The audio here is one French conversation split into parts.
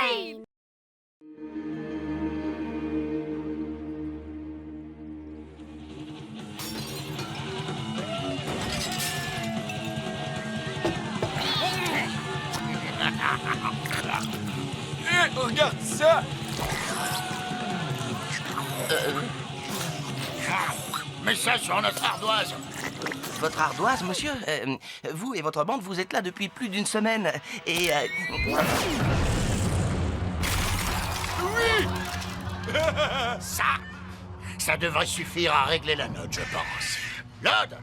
Train! Regarde ça! Message sur notre ardoise. Votre ardoise, monsieur? Vous et votre bande, vous êtes là depuis plus d'une semaine. Et... Ça devrait suffire à régler la note, je pense. Lod,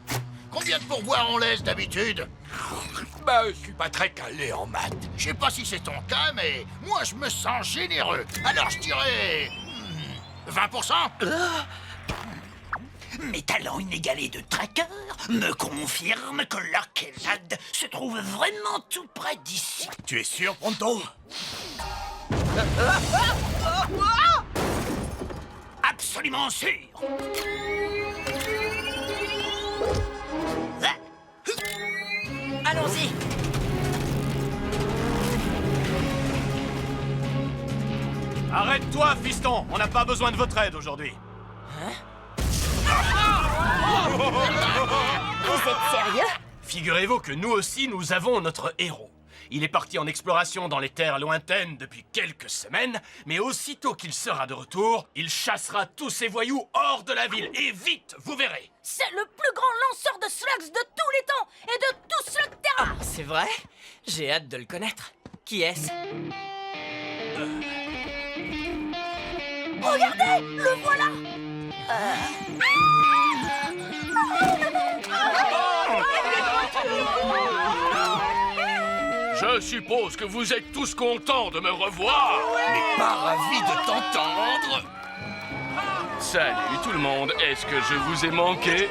combien de pourboires on laisse d'habitude? Bah, je suis pas très calé en maths. Je sais pas si c'est ton cas, mais moi je me sens généreux. Alors je dirais... 20%? Mes talents inégalés de tracker me confirment que l'Arcade se trouve vraiment tout près d'ici. Tu es sûr, Pronto? Absolument sûr. Allons-y. Arrête-toi, fiston! On n'a pas besoin de votre aide aujourd'hui. Vous êtes sérieux? Figurez-vous que nous aussi, nous avons notre héros. Il est parti en exploration dans les terres lointaines depuis quelques semaines, mais aussitôt qu'il sera de retour, il chassera tous ces voyous hors de la ville. Et vite, vous verrez! C'est le plus grand lanceur de slugs de tous les temps et de tout Slugterra! Ah, c'est vrai? J'ai hâte de le connaître. Qui est-ce? Regardez! Le voilà! Je suppose que vous êtes tous contents de me revoir. Mais pas ravi de t'entendre! Salut tout le monde, est-ce que je vous ai manqué?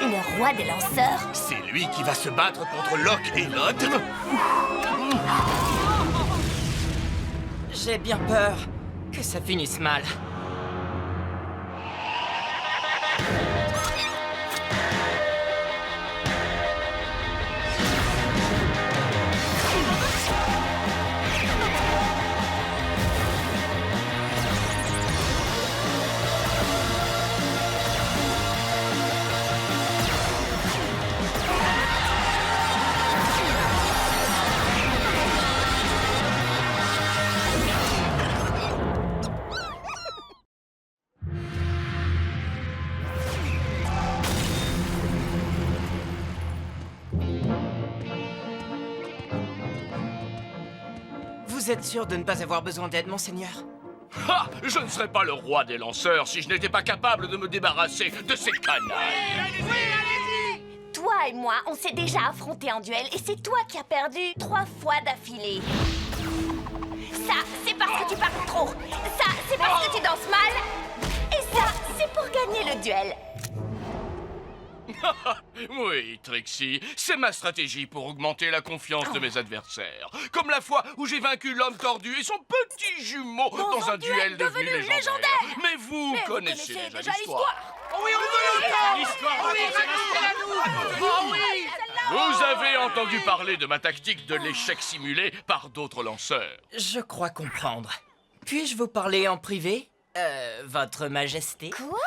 Le roi des lanceurs? C'est lui qui va se battre contre Locke et Lod? J'ai bien peur que ça finisse mal. Vous êtes sûr de ne pas avoir besoin d'aide, monseigneur? Ha! Je ne serais pas le roi des lanceurs si je n'étais pas capable de me débarrasser de ces canailles. Toi et moi, on s'est déjà affrontés en duel et c'est toi qui as perdu 3 fois d'affilée. Ça, c'est parce que tu parles trop. Ça, c'est parce que tu danses mal. Et ça, c'est pour gagner le duel. Oui, Trixie, c'est ma stratégie pour augmenter la confiance de mes adversaires. Comme la fois où j'ai vaincu l'homme tordu et son petit jumeau dans un duel devenu légendaire. Mais vous connaissez déjà l'histoire. Oui, Vous avez entendu parler de ma tactique de l'échec simulé par d'autres lanceurs. Je crois comprendre. Puis-je vous parler en privé? Votre Majesté? Quoi?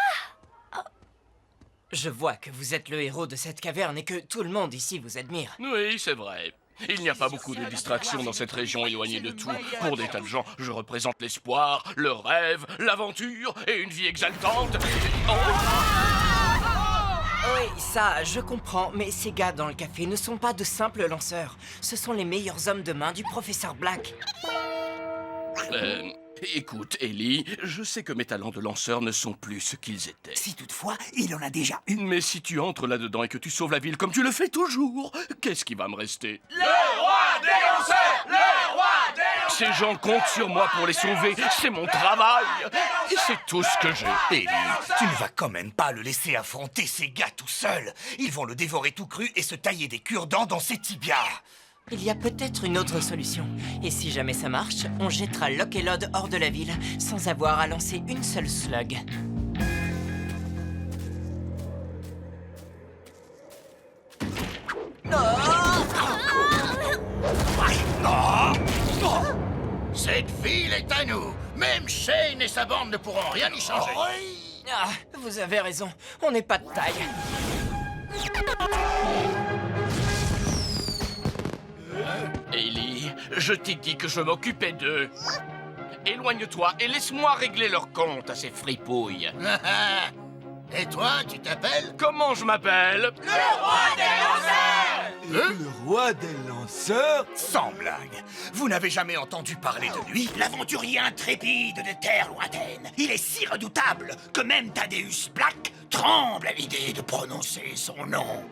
Je vois que vous êtes le héros de cette caverne et que tout le monde ici vous admire. Oui, c'est vrai. Il n'y a pas beaucoup de distractions dans cette région éloignée de tout. Pour des tas de gens, je représente l'espoir, le rêve, l'aventure et une vie exaltante. Oui, ça, je comprends, mais ces gars dans le café ne sont pas de simples lanceurs. Ce sont les meilleurs hommes de main du professeur Black. Écoute, Ellie, je sais que mes talents de lanceur ne sont plus ce qu'ils étaient. Si toutefois, il en a déjà eu. Mais si tu entres là-dedans et que tu sauves la ville comme tu le fais toujours, qu'est-ce qui va me rester? Le roi des lanceurs! Le roi des lanceurs! Ces gens comptent sur moi pour les sauver, c'est mon travail. Et c'est tout ce que j'ai. Ellie, tu ne vas quand même pas le laisser affronter ces gars tout seul. Ils vont le dévorer tout cru et se tailler des cure-dents dans ses tibias. Il y a peut-être une autre solution. Et si jamais ça marche, on jettera Locke et Lod hors de la ville sans avoir à lancer une seule slug. Cette ville est à nous. Même Shane et sa bande ne pourront rien y changer. Ah, vous avez raison, on n'est pas de taille. Ellie, je t'ai dit que je m'occupais d'eux. Éloigne-toi et laisse-moi régler leur compte à ces fripouilles. Et toi, tu t'appelles? Comment je m'appelle? Le roi des lanceurs? Sans blague. Vous n'avez jamais entendu parler de lui? L'aventurier intrépide de terre lointaine. Il est si redoutable que même Thaddeus Black tremble à l'idée de prononcer son nom.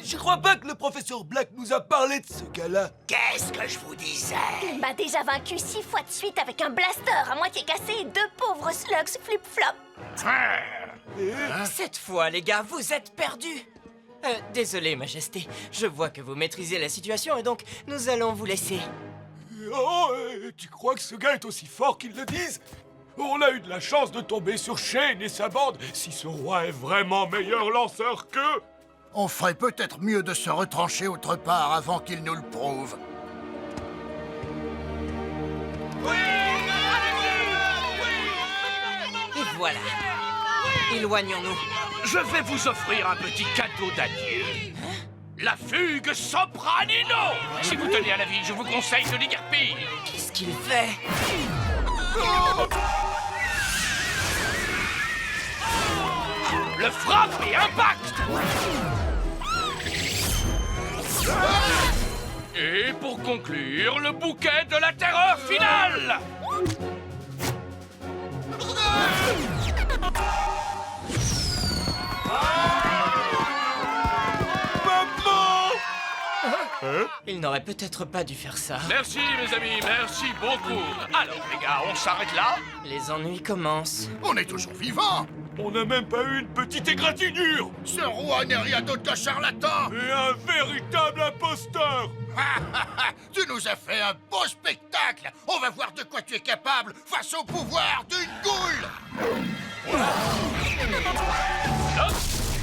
Je crois pas que le professeur Black nous a parlé de ce gars-là. Qu'est-ce que je vous disais? Il m'a déjà vaincu 6 fois de suite avec un blaster à moitié cassé et 2 pauvres slugs flip-flop. Cette fois, les gars, vous êtes perdus. Désolé, Majesté. Je vois que vous maîtrisez la situation et donc nous allons vous laisser. Oh, tu crois que ce gars est aussi fort qu'ils le disent? On a eu de la chance de tomber sur Shane et sa bande. Si ce roi est vraiment meilleur lanceur qu'eux... On ferait peut-être mieux de se retrancher autre part avant qu'il nous le prouve. Et voilà. Éloignons-nous. Je vais vous offrir un petit cadeau d'adieu. La fugue Sopranino. Si vous tenez à la vie, je vous conseille de l'égarpir. Qu'est-ce qu'il fait? Le frappe et impact. Et pour conclure, le bouquet de la terreur finale. Il n'aurait peut-être pas dû faire ça. Merci mes amis, merci beaucoup. Alors les gars, on s'arrête là? Les ennuis commencent. On est toujours vivants. On n'a même pas eu une petite égratignure. Ce roi n'est rien d'autre qu'un charlatan. Et un véritable imposteur. Tu nous as fait un beau spectacle. On va voir de quoi tu es capable face au pouvoir d'une goule.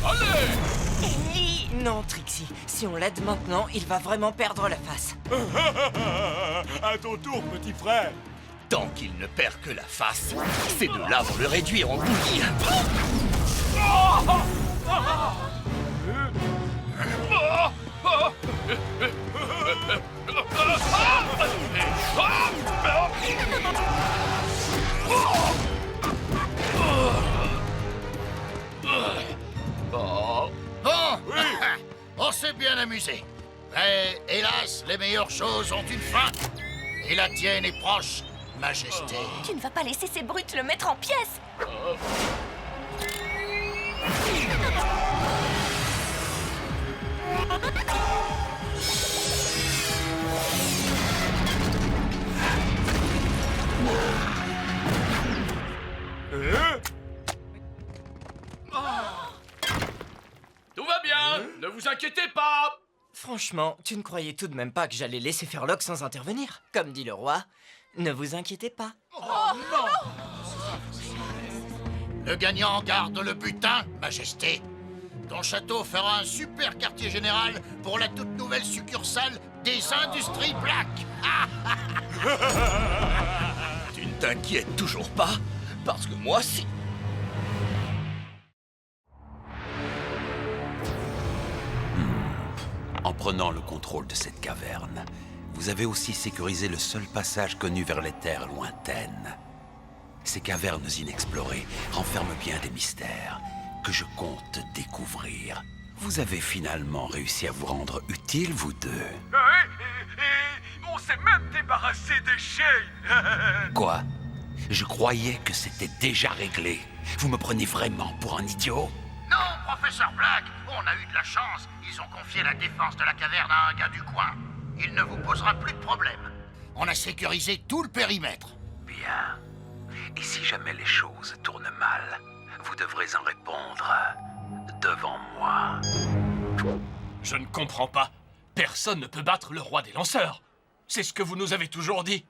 Allez! Ellie! Non, Trixie. Si on l'aide maintenant, il va vraiment perdre la face. À ton tour, petit frère. Tant qu'il ne perd que la face, ces deux-là vont le réduire en bouillie. Bon, on s'est bien amusé. Mais hélas, les meilleures choses ont une fin. Et la tienne est proche, Majesté. Tu ne vas pas laisser ces brutes le mettre en pièces. Tout va bien, ne vous inquiétez pas. Franchement, tu ne croyais tout de même pas que j'allais laisser faire Locke sans intervenir? Comme dit le roi, ne vous inquiétez pas. Le gagnant garde le butin, Majesté. Ton château fera un super quartier général pour la toute nouvelle succursale des Industries Black. Tu ne t'inquiètes toujours pas, parce que moi, si. En prenant le contrôle de cette caverne, vous avez aussi sécurisé le seul passage connu vers les terres lointaines. Ces cavernes inexplorées renferment bien des mystères que je compte découvrir. Vous avez finalement réussi à vous rendre utile, vous deux. Et on s'est même débarrassé des Shane. Quoi? Je croyais que c'était déjà réglé. Vous me prenez vraiment pour un idiot? Non, professeur Black, on a eu de la chance. Ils ont confié la défense de la caverne à un gars du coin. Il ne vous posera plus de problème. On a sécurisé tout le périmètre. Bien. Et si jamais les choses tournent mal, vous devrez en répondre devant moi. Je ne comprends pas. Personne ne peut battre le roi des lanceurs. C'est ce que vous nous avez toujours dit.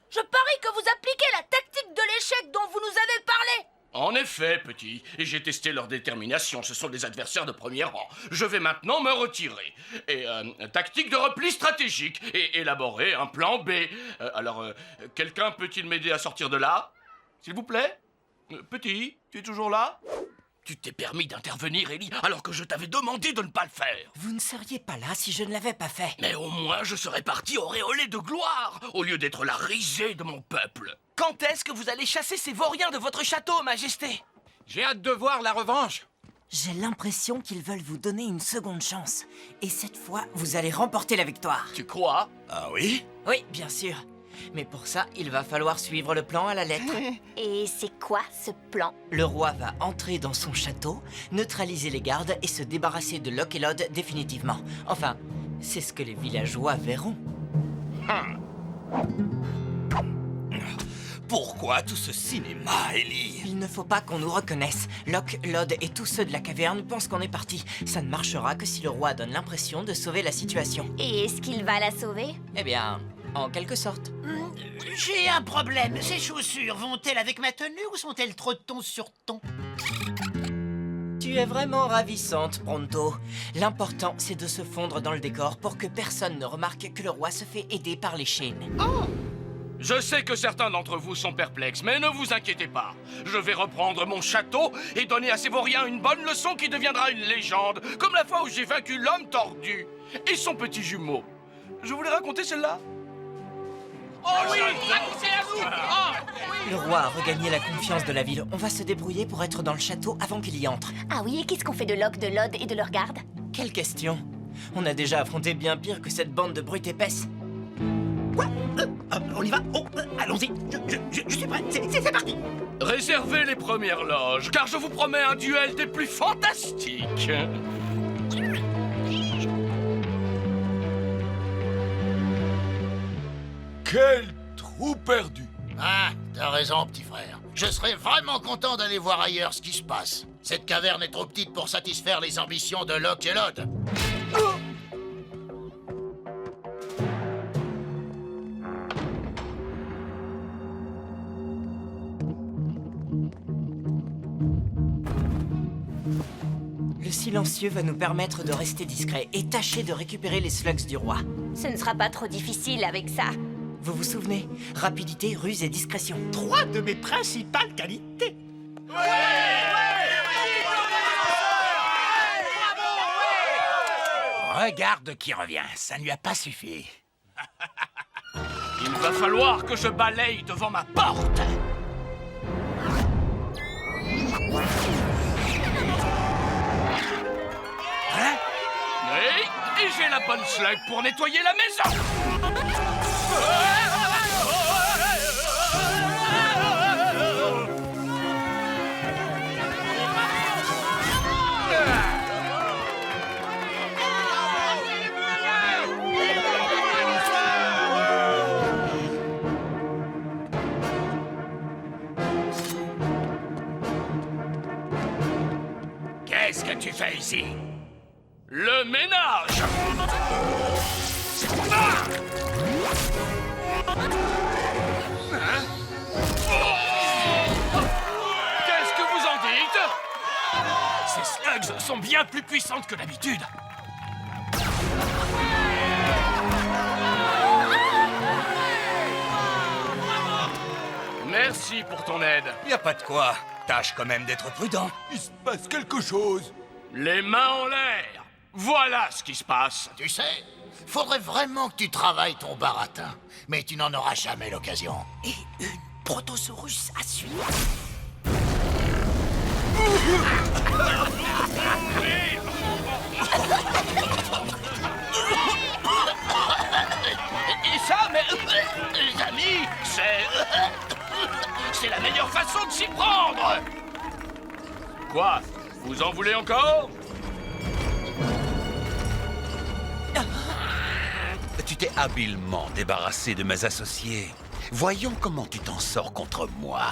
Je parie que vous appliquez la tactique de l'échec dont vous nous avez parlé. En effet, petit, et j'ai testé leur détermination. Ce sont des adversaires de premier rang. Je vais maintenant me retirer. Et tactique de repli stratégique et élaborer un plan B. Quelqu'un peut-il m'aider à sortir de là? S'il vous plaît? Petit, tu es toujours là? Tu t'es permis d'intervenir, Ellie, alors que je t'avais demandé de ne pas le faire. Vous ne seriez pas là si je ne l'avais pas fait. Mais au moins, je serais parti auréolé de gloire, au lieu d'être la risée de mon peuple. Quand est-ce que vous allez chasser ces vauriens de votre château, Majesté? J'ai hâte de voir la revanche. J'ai l'impression qu'ils veulent vous donner une seconde chance. Et cette fois, vous allez remporter la victoire. Tu crois? Ah oui? Oui, bien sûr. Mais pour ça, il va falloir suivre le plan à la lettre. Et c'est quoi ce plan? Le roi va entrer dans son château, neutraliser les gardes et se débarrasser de Lockelod définitivement. Enfin, c'est ce que les villageois verront. Pourquoi tout ce cinéma, Ellie? Il ne faut pas qu'on nous reconnaisse. Lockelod et tous ceux de la caverne pensent qu'on est parti. Ça ne marchera que si le roi donne l'impression de sauver la situation. Et est-ce qu'il va la sauver? Eh bien, en quelque sorte. J'ai un problème. Ces chaussures vont-elles avec ma tenue ou sont-elles trop ton sur ton? Tu es vraiment ravissante, Pronto. L'important, c'est de se fondre dans le décor pour que personne ne remarque que le roi se fait aider par les chaînes. Je sais que certains d'entre vous sont perplexes, mais ne vous inquiétez pas. Je vais reprendre mon château et donner à ces vauriens une bonne leçon qui deviendra une légende, comme la fois où j'ai vaincu l'homme tordu et son petit jumeau. Je voulais raconter celle-là. Oh oui, racontez-la-nous. Le roi a regagné la confiance de la ville. On va se débrouiller pour être dans le château avant qu'il y entre. Ah oui, et qu'est-ce qu'on fait de Locke, de Lod et de leur garde? Quelle question! On a déjà affronté bien pire que cette bande de brutes épaisses. Quoi? On y va? Oh, allons-y. Je suis prêt. C'est parti. Réservez les premières loges, car je vous promets un duel des plus fantastiques. Quel trou perdu! Ah, t'as raison, petit frère. Je serais vraiment content d'aller voir ailleurs ce qui se passe. Cette caverne est trop petite pour satisfaire les ambitions de Lockelod. Le silencieux va nous permettre de rester discret et tâcher de récupérer les slugs du roi. Ce ne sera pas trop difficile avec ça. Vous vous souvenez? Rapidité, ruse et discrétion. 3 de mes principales qualités. Regarde qui revient, ça ne lui a pas suffi. Il va falloir que je balaye devant ma porte. Hein? Et j'ai la bonne slug pour nettoyer la maison. Qu'est-ce que tu fais ici? Le ménage. Qu'est-ce que vous en dites? Ces slugs sont bien plus puissantes que d'habitude. Merci pour ton aide. Y a pas de quoi. Tâche quand même d'être prudent. Il se passe quelque chose. Les mains en l'air. Voilà ce qui se passe. Tu sais, faudrait vraiment que tu travailles ton baratin. Mais tu n'en auras jamais l'occasion. Et une protosaurus à suivre. Et ça, mais... les amis, c'est la meilleure façon de s'y prendre. Quoi? Vous en voulez encore? Tu t'es habilement débarrassé de mes associés. Voyons comment tu t'en sors contre moi.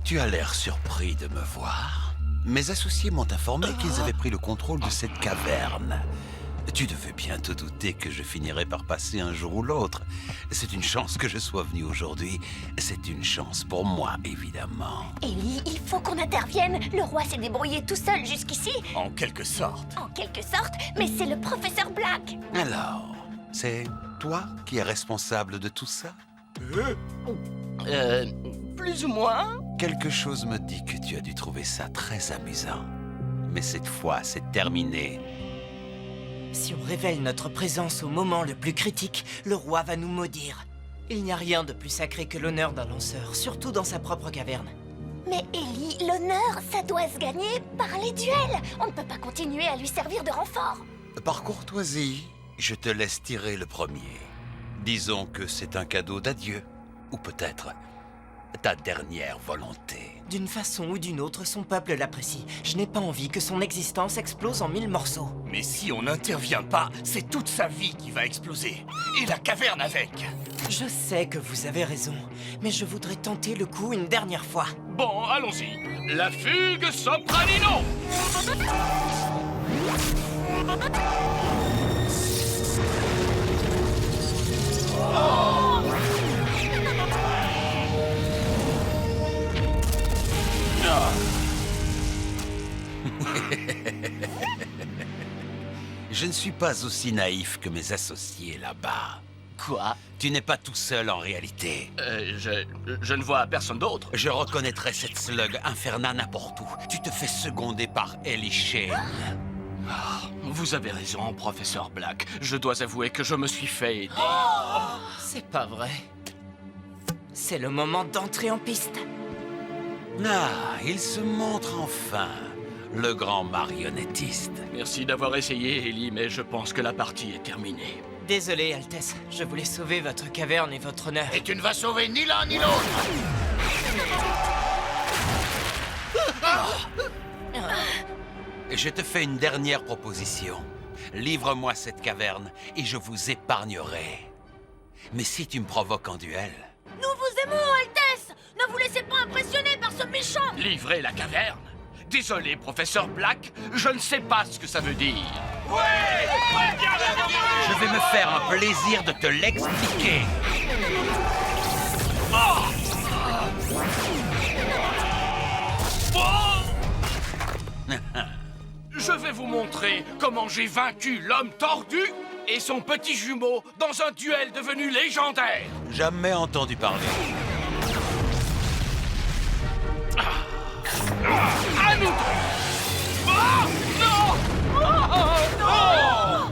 Tu as l'air surpris de me voir. Mes associés m'ont informé qu'ils avaient pris le contrôle de cette caverne. Tu devais bien te douter que je finirais par passer un jour ou l'autre. C'est une chance que je sois venu aujourd'hui. C'est une chance pour moi, évidemment. Ellie, il faut qu'on intervienne. Le roi s'est débrouillé tout seul jusqu'ici. En quelque sorte. En quelque sorte, mais c'est le professeur Black. Alors, c'est toi qui es responsable de tout ça? Plus ou moins. Quelque chose me dit que tu as dû trouver ça très amusant. Mais cette fois, c'est terminé. Si on révèle notre présence au moment le plus critique, le roi va nous maudire. Il n'y a rien de plus sacré que l'honneur d'un lanceur, surtout dans sa propre caverne. Mais Ellie, l'honneur, ça doit se gagner par les duels. On ne peut pas continuer à lui servir de renfort. Par courtoisie, je te laisse tirer le premier. Disons que c'est un cadeau d'adieu. Ou peut-être ta dernière volonté. D'une façon ou d'une autre, son peuple l'apprécie. Je n'ai pas envie que son existence explose en 1000 morceaux. Mais si on n'intervient pas, c'est toute sa vie qui va exploser. Et la caverne avec. Je sais que vous avez raison, mais je voudrais tenter le coup une dernière fois. Bon, allons-y. La fugue Sopranino. Je ne suis pas aussi naïf que mes associés là-bas. Quoi? Tu n'es pas tout seul en réalité. Je ne vois personne d'autre. Je reconnaîtrais cette slug infernale n'importe où. Tu te fais seconder par Ellie Shane. Vous avez raison, professeur Black. Je dois avouer que je me suis fait aider. C'est pas vrai. C'est le moment d'entrer en piste. Ah, il se montre enfin, le grand marionnettiste. Merci d'avoir essayé, Ellie, mais je pense que la partie est terminée. Désolé, Altesse. Je voulais sauver votre caverne et votre honneur. Et tu ne vas sauver ni l'un ni l'autre. Je te fais une dernière proposition. Livre-moi cette caverne et je vous épargnerai. Mais si tu me provoques en duel... Nous vous aimons, Altesse. Ne vous laissez pas impressionner par ce méchant. Livrer la caverne? Désolé, professeur Black, je ne sais pas ce que ça veut dire. Je vais me faire un plaisir de te l'expliquer. Je vais vous montrer comment j'ai vaincu l'homme tordu et son petit jumeau dans un duel devenu légendaire. Jamais entendu parler. À nous deux. Non! Non!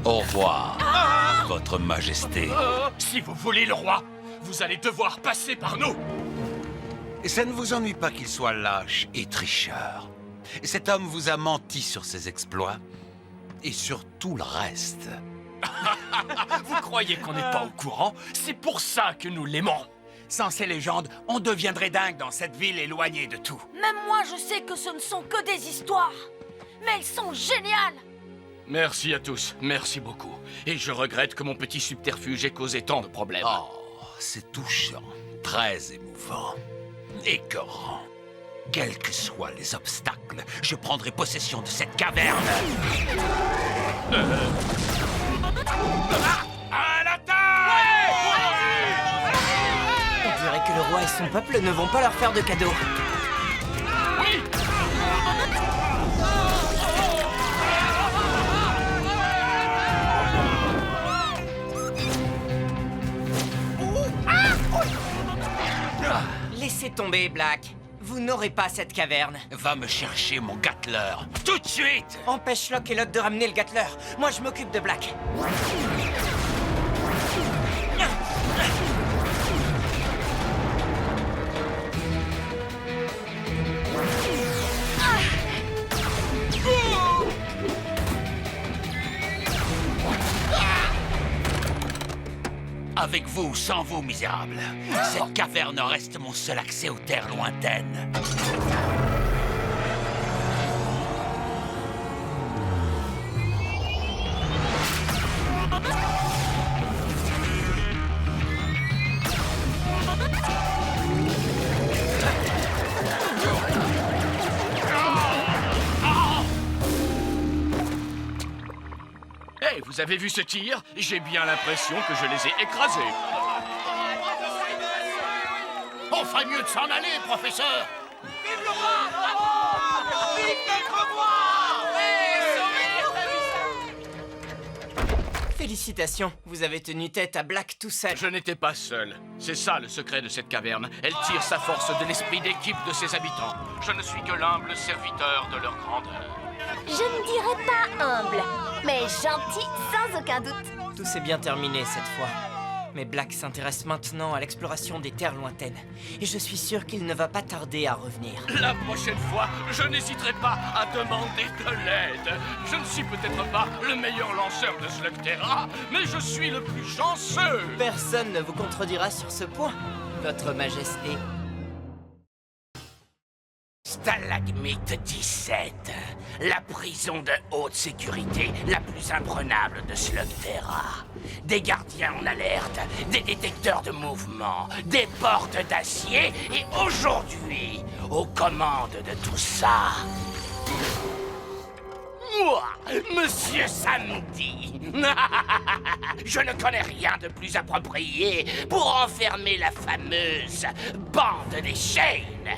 Au revoir, Votre Majesté. Si vous voulez le roi, vous allez devoir passer par nous. Et ça ne vous ennuie pas qu'il soit lâche et tricheur. Cet homme vous a menti sur ses exploits et sur tout le reste. Vous croyez qu'on n'est pas au courant? C'est pour ça que nous l'aimons. Sans ces légendes, on deviendrait dingue dans cette ville éloignée de tout. Même moi, je sais que ce ne sont que des histoires. Mais elles sont géniales. Merci à tous, merci beaucoup. Et je regrette que mon petit subterfuge ait causé tant de problèmes. Oh, c'est touchant, très émouvant, écœurant. Quels que soient les obstacles, je prendrai possession de cette caverne. À l'attaque! On dirait que le roi et son peuple ne vont pas leur faire de cadeaux. Oui! Laissez tomber, Black. Vous n'aurez pas cette caverne. Va me chercher mon Gatler, tout de suite. Empêche Locke et Locke de ramener le Gatler. Moi, je m'occupe de Black. Avec vous ou sans vous, misérable, cette caverne reste mon seul accès aux terres lointaines. vous avez vu ce tir? J'ai bien l'impression que je les ai écrasés. On ferait mieux de s'en aller, professeur. Félicitations, vous avez tenu tête à Black tout seul. Je n'étais pas seul. C'est ça le secret de cette caverne. Elle tire sa force de l'esprit d'équipe de ses habitants. Je ne suis que l'humble serviteur de leur grandeur. Je ne dirais pas humble, mais gentil sans aucun doute. Tout s'est bien terminé cette fois. Mais Black s'intéresse maintenant à l'exploration des terres lointaines. Et je suis sûr qu'il ne va pas tarder à revenir. La prochaine fois, je n'hésiterai pas à demander de l'aide. Je ne suis peut-être pas le meilleur lanceur de Slugterra, mais je suis le plus chanceux. Personne ne vous contredira sur ce point, Votre Majesté. Stalagmite 17, la prison de haute sécurité la plus imprenable de Slugterra. Des gardiens en alerte, des détecteurs de mouvement, des portes d'acier et aujourd'hui, aux commandes de tout ça, moi, Monsieur Samedi. Je ne connais rien de plus approprié pour enfermer la fameuse bande des Shane.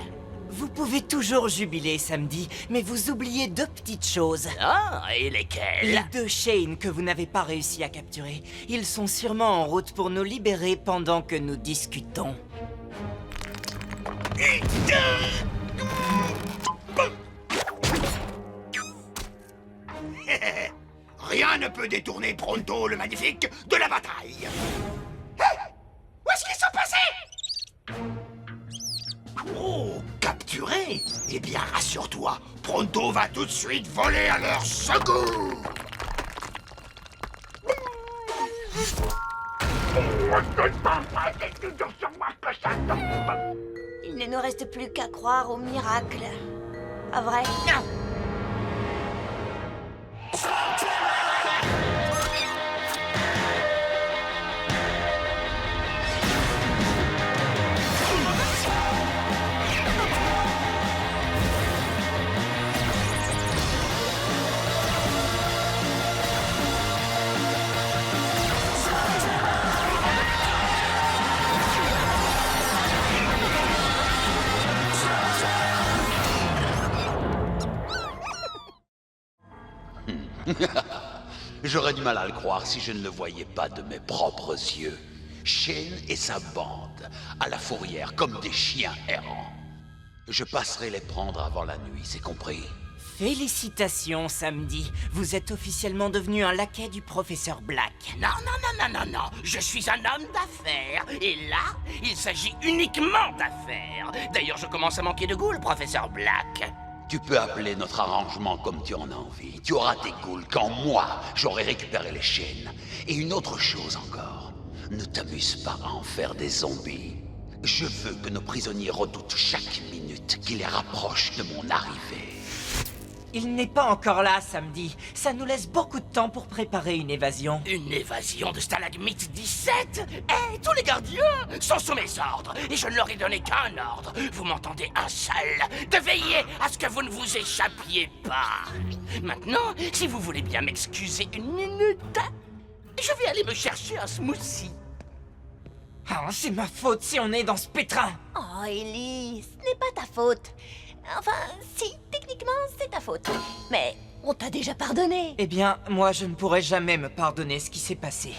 Vous pouvez toujours jubiler, Samedi, mais vous oubliez deux petites choses. Ah, et lesquelles? Les deux Shane que vous n'avez pas réussi à capturer. Ils sont sûrement en route pour nous libérer pendant que nous discutons. Rien ne peut détourner Pronto le Magnifique de la bataille. Où est-ce qu'ils sont passés? Oh, capturés? Eh bien, rassure-toi, Pronto va tout de suite voler à leur secours. Il ne nous reste plus qu'à croire au miracle. Pas vrai? Non. J'aurais du mal à le croire si je ne le voyais pas de mes propres yeux. Shane et sa bande, à la fourrière, comme des chiens errants. Je passerai les prendre avant la nuit, c'est compris? Félicitations, Samedi. Vous êtes officiellement devenu un laquais du professeur Black. Non, je suis un homme d'affaires. Et là, il s'agit uniquement d'affaires. D'ailleurs, je commence à manquer de goût, le professeur Black. Tu peux appeler notre arrangement comme tu en as envie. Tu auras tes ghouls quand moi, j'aurai récupéré les chaînes. Et une autre chose encore, ne t'amuse pas à en faire des zombies. Je veux que nos prisonniers redoutent chaque minute qui les rapproche de mon arrivée. Il n'est pas encore là, Samedi. Ça nous laisse beaucoup de temps pour préparer une évasion. Une évasion de Stalagmite 17? Eh, tous les gardiens sont sous mes ordres, et je ne leur ai donné qu'un ordre. Vous m'entendez, un seul, de veiller à ce que vous ne vous échappiez pas. Maintenant, si vous voulez bien m'excuser une minute, je vais aller me chercher un smoothie. Ah, c'est ma faute si on est dans ce pétrin. Oh, Ellie, ce n'est pas ta faute. Enfin, si, techniquement, c'est ta faute. Mais on t'a déjà pardonné. Eh bien, moi, je ne pourrai jamais me pardonner ce qui s'est passé.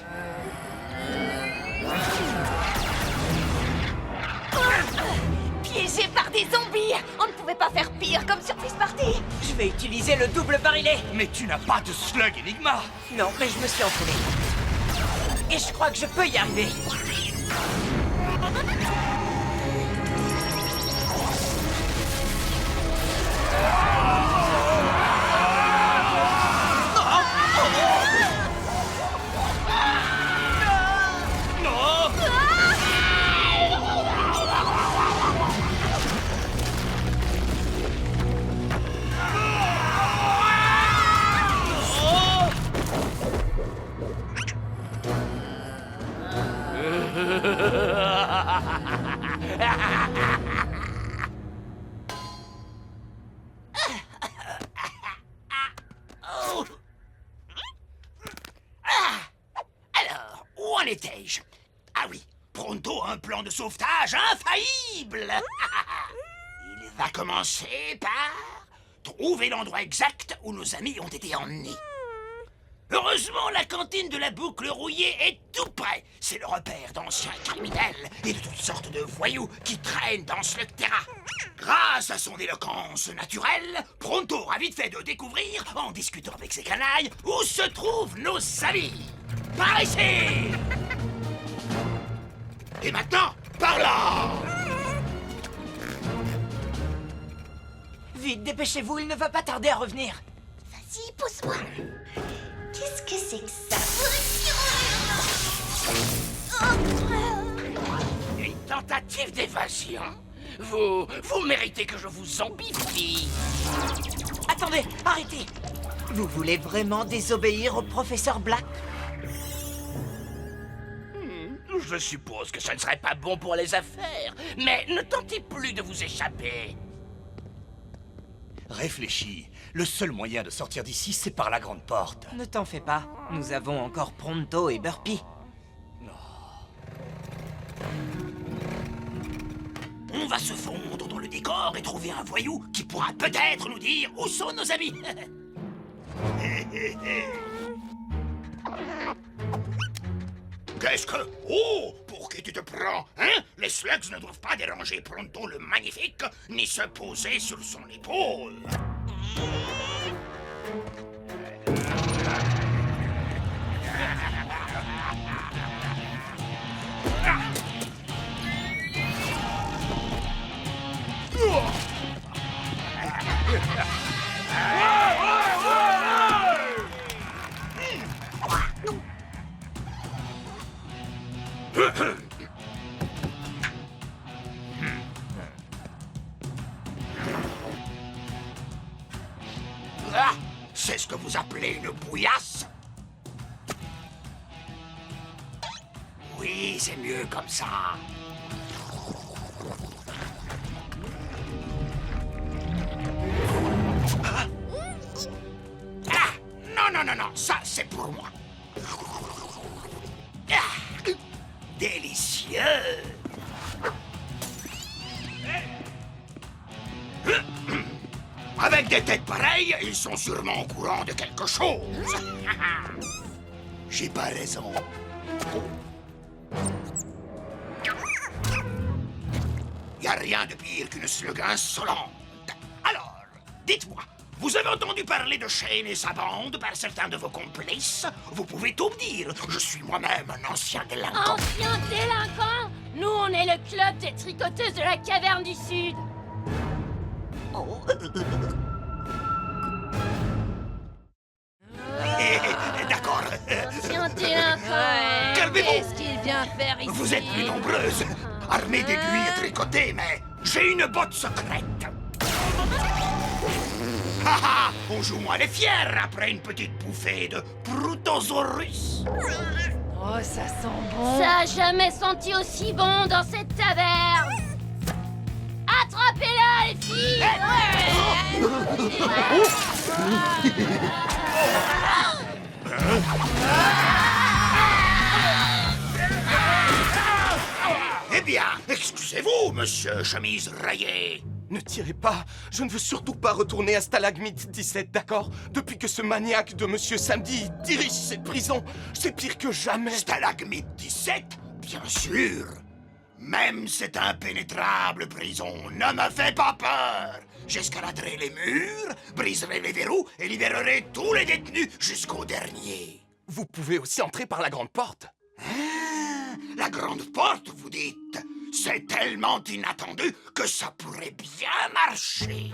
Piégé par des zombies. On ne pouvait pas faire pire comme surprise party. Je vais utiliser le double barillet. Mais tu n'as pas de slug, Enigma. Non, mais je me suis entraîné. Et je crois que je peux y arriver. étais-je? Ah oui, Pronto a un plan de sauvetage infaillible. Il va commencer par trouver l'endroit exact où nos amis ont été emmenés. Heureusement, la cantine de la boucle rouillée est tout près. C'est le repère d'anciens criminels et de toutes sortes de voyous qui traînent dans ce terrain. Grâce à son éloquence naturelle, Pronto a vite fait de découvrir, en discutant avec ses canailles, où se trouvent nos amis. Par ici! Et maintenant, par là! Vite, dépêchez-vous, il ne va pas tarder à revenir. Vas-y, pousse-moi. Qu'est-ce que c'est que ça? Une tentative d'évasion? Vous méritez que je vous embiffe. Attendez, arrêtez. Vous voulez vraiment désobéir au professeur Black? Je suppose que ce ne serait pas bon pour les affaires, mais ne tentez plus de vous échapper. Réfléchis. Le seul moyen de sortir d'ici, c'est par la grande porte. Ne t'en fais pas, nous avons encore Pronto et Burpee. On va se fondre dans le décor et trouver un voyou qui pourra peut-être nous dire où sont nos amis. Qu'est-ce que... Oh, pour qui tu te prends, hein? Les slugs ne doivent pas déranger Pronto le magnifique, ni se poser sur son épaule. Ah, c'est ce que vous appelez une bouillasse? Oui, c'est mieux comme ça. Ah, non, ça c'est pour moi. Ah, délicieux. Avec des têtes pareilles, ils sont sûrement au courant de quelque chose. J'ai pas raison. Y a rien de pire qu'une slug insolente. Alors, dites-moi, vous avez entendu parler de Shane et sa bande par certains de vos complices? Vous pouvez tout me dire. Je suis moi-même un ancien délinquant. Ancien délinquant? Nous, on est le club des tricoteuses de la caverne du Sud. D'accord. Ancien délinquant. Calmez-vous. Qu'est-ce qu'il vient faire ici? Vous êtes plus nombreuses, armées d'aiguilles tricotées, mais j'ai une botte secrète. Haha, on joue moins les fiers après une petite bouffée de Prutosaurus. Oh, ça sent bon. Ça a jamais senti aussi bon dans cette taverne. Attrapez-la, les filles. Eh bien, excusez-vous, monsieur chemise rayée. Ne tirez pas. Je ne veux surtout pas retourner à Stalagmite 17, d'accord? Depuis que ce maniaque de Monsieur Samedi dirige cette prison, c'est pire que jamais. Stalagmite 17? Bien sûr. Même cette impénétrable prison ne me fait pas peur. J'escaladerai les murs, briserai les verrous et libérerai tous les détenus jusqu'au dernier. Vous pouvez aussi entrer par la grande porte. Ah, la grande porte, vous dites? C'est tellement inattendu que ça pourrait bien marcher.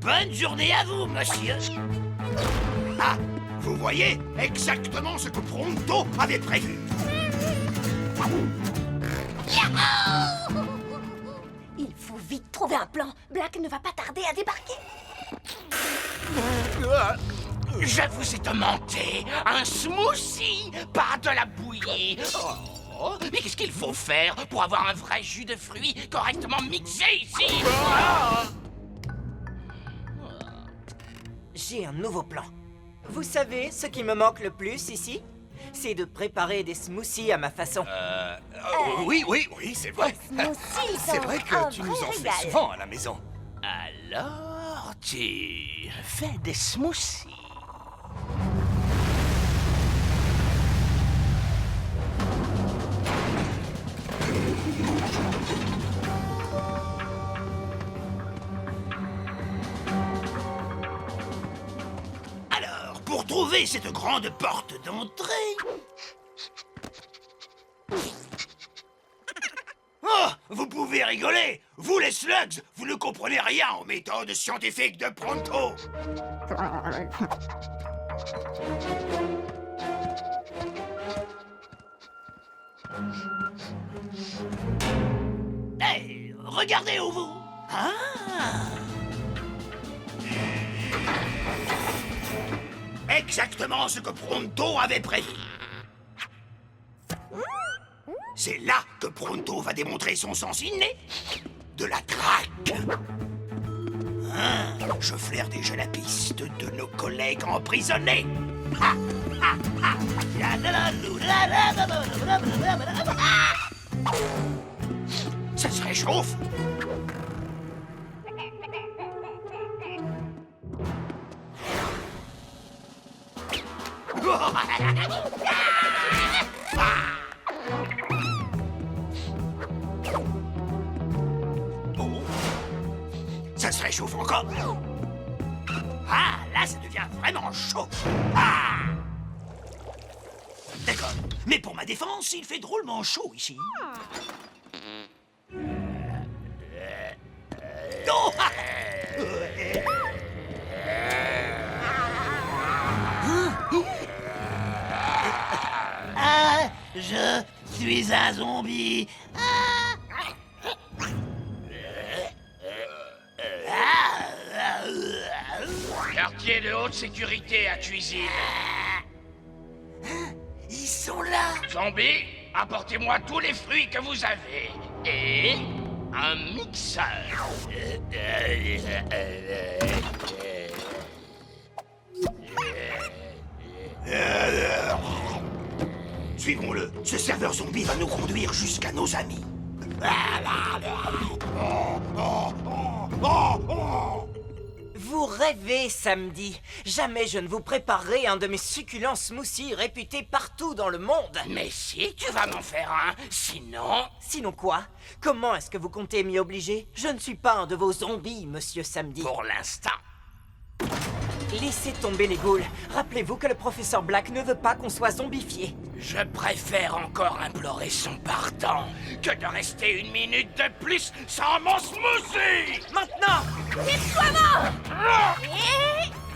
Bonne journée à vous, monsieur. Ah, vous voyez exactement ce que Pronto avait prévu. Il faut vite trouver un plan. Black ne va pas tarder à débarquer. Je vous ai demandé un smoothie, pas de la bouillie. Oh, mais qu'est-ce qu'il faut faire pour avoir un vrai jus de fruits correctement mixé ici? J'ai un nouveau plan. Vous savez ce qui me manque le plus ici? c'est de préparer des smoothies à ma façon. Oui, c'est vrai. Smoothies C'est sont vrai un que tu nous vrai en régal. fais souvent à la maison. Alors, tu fais des smoothies. Alors, pour trouver cette grande porte d'entrée... Oh, vous pouvez rigoler. Vous, les slugs, vous ne comprenez rien aux méthodes scientifiques de Pronto. Hey, regardez où vous... Ah! Exactement ce que Pronto avait prévu. C'est là que Pronto va démontrer son sens inné de la traque. Hein, je flaire déjà la piste de nos collègues emprisonnés. Ha, ha, ha. Ça se réchauffe. Oh. Ça se réchauffe encore. Ah, là, ça devient vraiment chaud. Ah. D'accord. Mais pour ma défense, il fait drôlement chaud ici. Oh. Ah, je suis un zombie. Quartier de haute sécurité à cuisine. Ils sont là. Zombie, apportez-moi tous les fruits que vous avez. Et un mixeur. Suivons-le. Ce serveur zombie va nous conduire jusqu'à nos amis. Vous rêvez, Samedi. Jamais je ne vous préparerai un de mes succulents smoothies réputés partout dans le monde. Mais si, tu vas m'en faire un. Sinon... Sinon quoi? Comment est-ce que vous comptez m'y obliger? Je ne suis pas un de vos zombies, monsieur Samedi. Pour l'instant. Laissez tomber les ghouls. Rappelez-vous que le professeur Black ne veut pas qu'on soit zombifié. Je préfère encore implorer son pardon que de rester une minute de plus sans mon smoothie. Maintenant! Déploiement!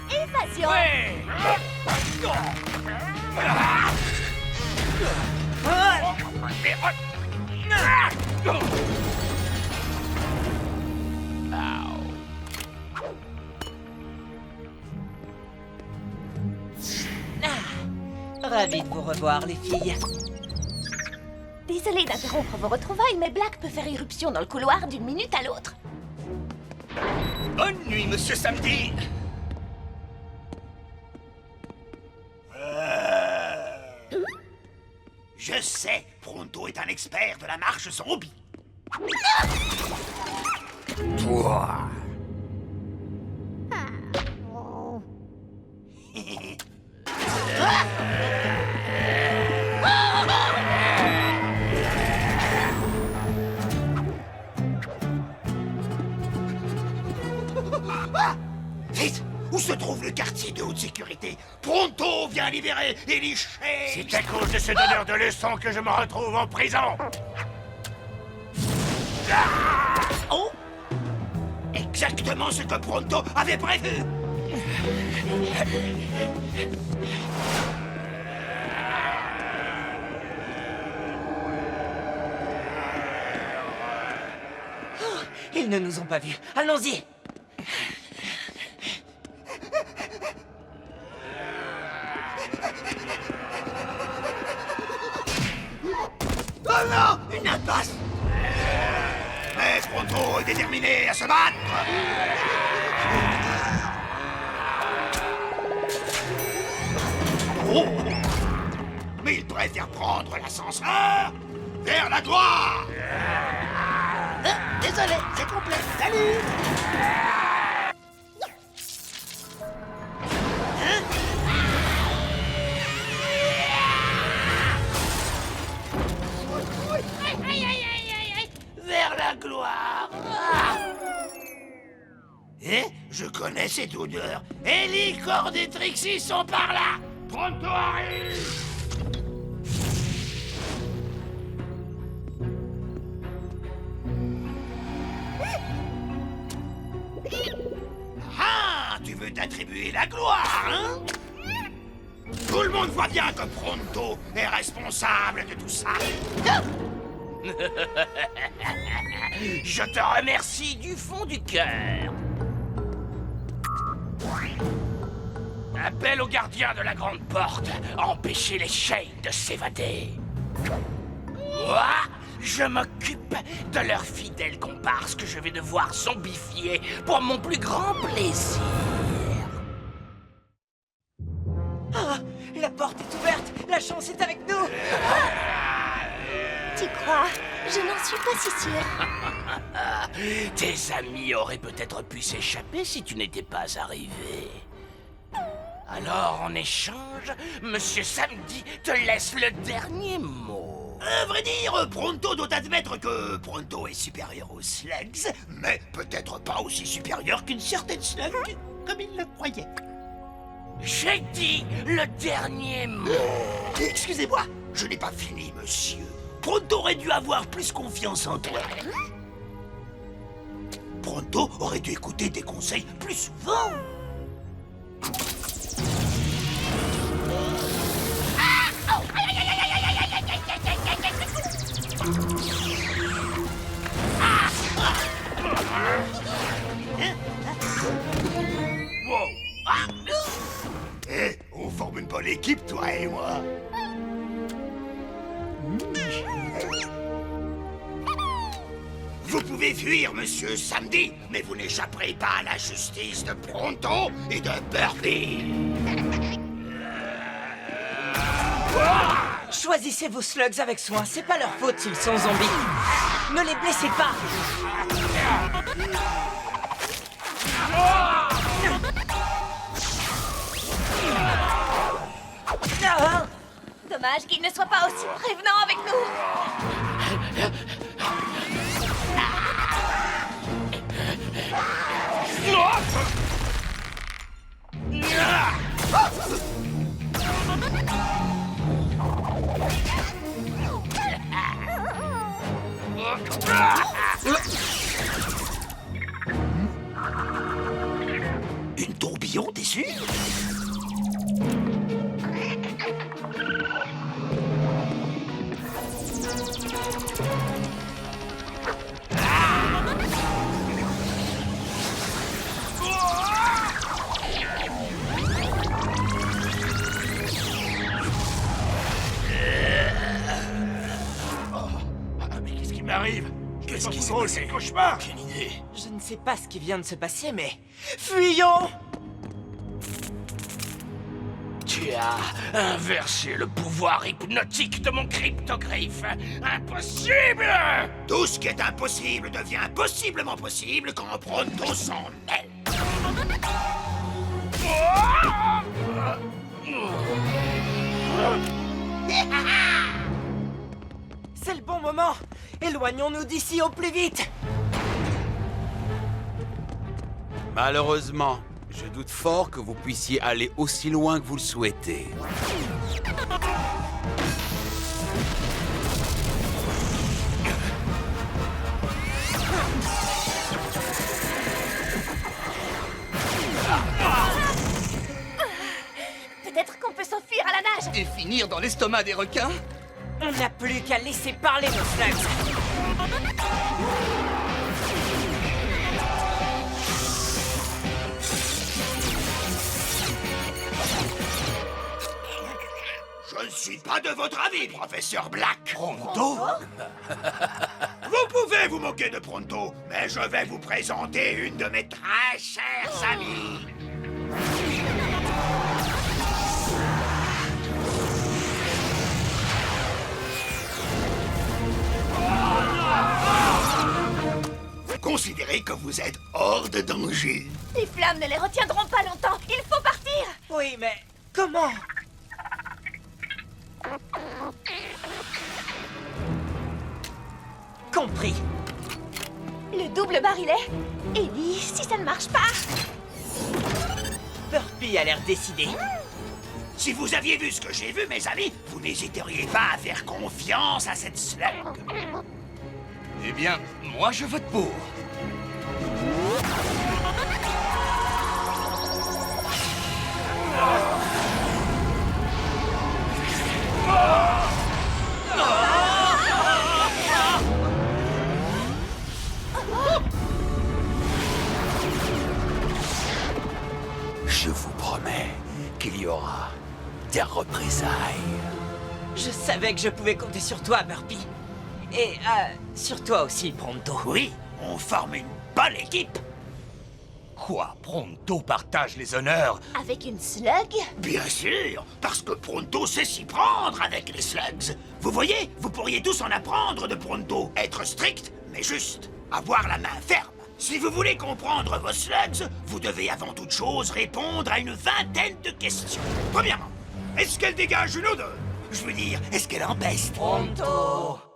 Et évasion! Ravi de vous revoir, les filles. Désolée d'interrompre vos retrouvailles, mais Black peut faire irruption dans le couloir d'une minute à l'autre. Bonne nuit, monsieur Samedi. Je sais, Pronto est un expert de la marche zombie. Toi. Vite! Où se trouve le quartier de haute sécurité? Pronto vient libérer Eliché! C'est à cause de ce donneur de leçons que je me retrouve en prison. Oh! Exactement ce que Pronto avait prévu! Ils ne nous ont pas vus. Allons-y! Oh non! Une impasse! Mais Pronto est déterminé à se battre! Oh! l'ascenseur vers la gloire. Désolé, c'est complet. Salut. Vers la gloire. Eh, je connais cette odeur. Ellie, Cord et Trixie sont par là. Pronto arrive. Ah, tu veux t'attribuer la gloire, hein? Tout le monde voit bien que Pronto est responsable de tout ça. Je te remercie du fond du cœur. Appelle au gardien de la grande porte à empêcher les Shane de s'évader. Moi, je m'occupe de leur fidèle comparse que je vais devoir zombifier pour mon plus grand plaisir. Ah, la porte est ouverte. La chance est avec nous. Tu crois? Je n'en suis pas si sûre. Tes amis auraient peut-être pu s'échapper si tu n'étais pas arrivé. Alors, en échange, Monsieur Samedi te laisse le dernier mot. À vrai dire, Pronto doit admettre que Pronto est supérieur aux Slugs, mais peut-être pas aussi supérieur qu'une certaine Slug, comme il le croyait. J'ai dit le dernier mot. Excusez-moi, je n'ai pas fini, monsieur. Pronto aurait dû avoir plus confiance en toi. Pronto aurait dû écouter tes conseils plus souvent. Wow. Eh, on forme une bonne équipe, toi et moi. Vous pouvez fuir, Monsieur Samedi, mais vous n'échapperez pas à la justice de Pronto et de Burby. Choisissez vos slugs avec soin. C'est pas leur faute s'ils sont zombies. Ne les blessez pas. Ah, Dommage qu'il ne soit pas aussi prévenant avec nous. Une tourbillon, t'es sûr? Mais qu'est-ce qui m'arrive? Qu'est-ce qui s'est passé? Cauchemar! Aucune idée. je ne sais pas ce qui vient de se passer, mais... Fuyons! Tu as inversé le pouvoir hypnotique de mon cryptogriffe. Impossible! Tout ce qui est impossible devient possiblement possible quand Pronto s'en mêle. C'est le bon moment. Éloignons-nous d'ici au plus vite. Malheureusement, je doute fort que vous puissiez aller aussi loin que vous le souhaitez. Peut-être qu'on peut s'enfuir à la nage. Et finir dans l'estomac des requins? On n'a plus qu'à laisser parler nos slugs. Je ne suis pas de votre avis, professeur Black. Pronto? Vous pouvez vous moquer de Pronto, mais je vais vous présenter une de mes très chères amies. que vous êtes hors de danger. Les flammes ne les retiendront pas longtemps. Il faut partir. Oui, mais comment? Compris. Le double barillet. Ellie, si ça ne marche pas. Burpee a l'air décidé. Si vous aviez vu ce que j'ai vu, mes amis, vous n'hésiteriez pas à faire confiance à cette slug. Eh bien, moi je vote pour. Je vous promets qu'il y aura des représailles. Je savais que je pouvais compter sur toi, Burpee. Et sur toi aussi, Pronto. Oui, on forme une bonne équipe. Quoi, Pronto partage les honneurs? Avec une slug? Bien sûr, parce que Pronto sait s'y prendre avec les slugs. Vous voyez, vous pourriez tous en apprendre de Pronto. Être strict, mais juste. Avoir la main ferme. Si vous voulez comprendre vos slugs, vous devez avant toute chose répondre à une vingtaine de questions. Premièrement, est-ce qu'elle dégage une odeur? Je veux dire, est-ce qu'elle empeste? Pronto!